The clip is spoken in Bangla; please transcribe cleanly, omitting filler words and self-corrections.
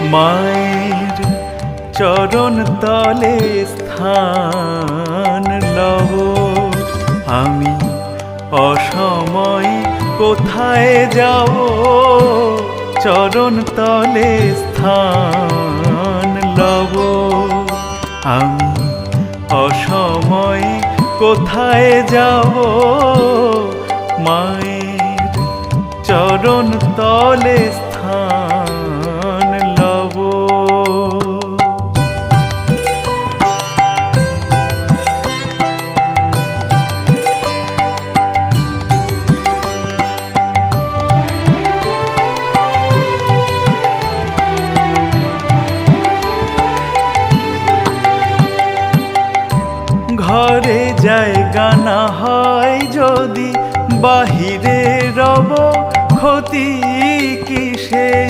মায়ের চরণ তলে স্থান লব। আমি অসময় কোথায় যাব, চরণ তলে স্থান লব। আমি অসময় কোথায় যাব, মায়ের চরণ তলে স্থান লব। ঘরে জায়গা না হয় যদি, বাহিরে রব ক্ষতি কিসে।